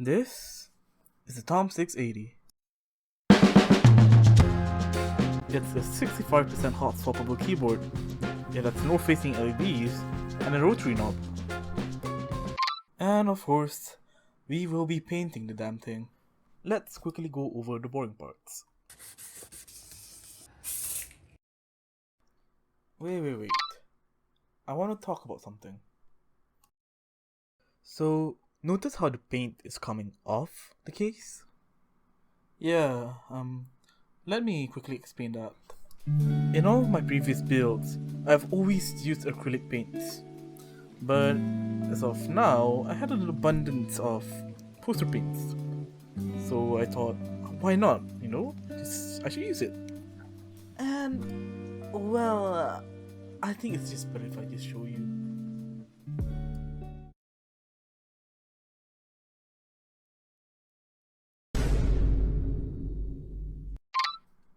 This is the Tom680. It's a 65% hot swappable keyboard. It has no facing LEDs and a rotary knob. And of course, we will be painting the damn thing. Let's quickly go over the boring parts. Wait. I want to talk about something. So, notice how the paint is coming off the case? Yeah, let me quickly explain that. In all of my previous builds, I've always used acrylic paints. But as of now, I had an abundance of poster paints. So I thought, why not, I should use it. And, well, I think it's just better if I just show you.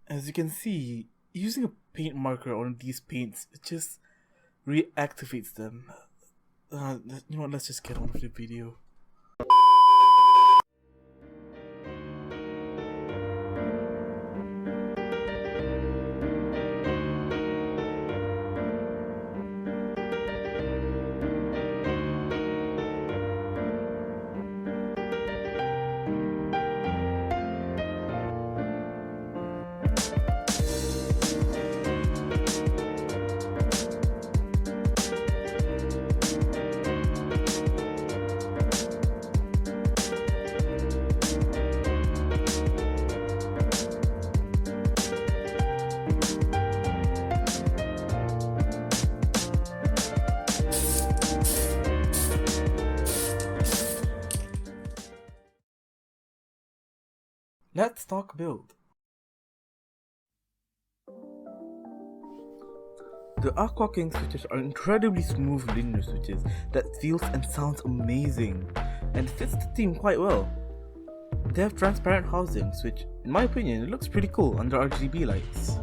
As you can see, using a paint marker on these paints, it just reactivates them. You know what, let's just get on with the video. Let's talk build. The Aqua King switches are incredibly smooth linear switches that feels and sounds amazing and fits the theme quite well. They have transparent housings which, in my opinion, it looks pretty cool under RGB lights.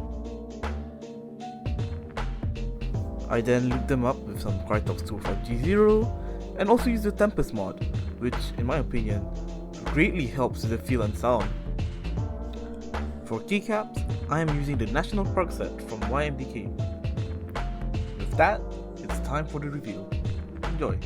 I then looped them up with some Crytox 205G0 and also used the Tempest mod, which, in my opinion, greatly helps with the feel and sound. For keycaps, I am using the National Park set from YMDK. With that, it's time for the reveal. Enjoy!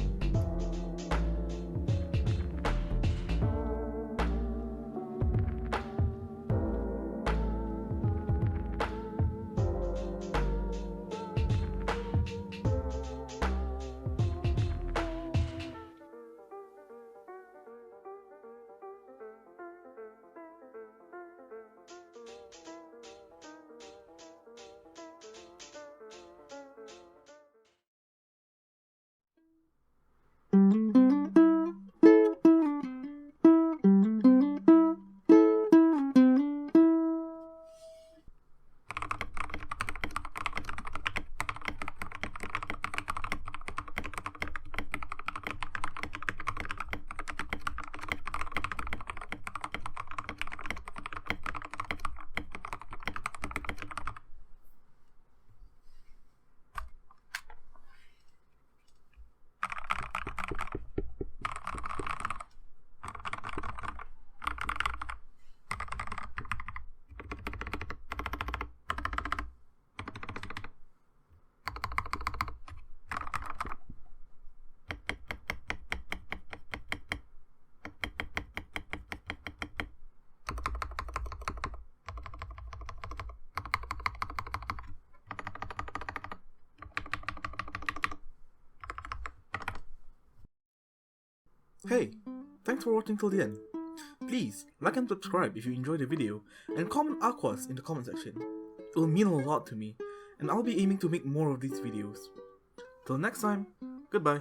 Hey, thanks for watching till the end. Please like and subscribe if you enjoyed the video and comment Aquas in the comment section. It will mean a lot to me and I'll be aiming to make more of these videos. Till next time, goodbye.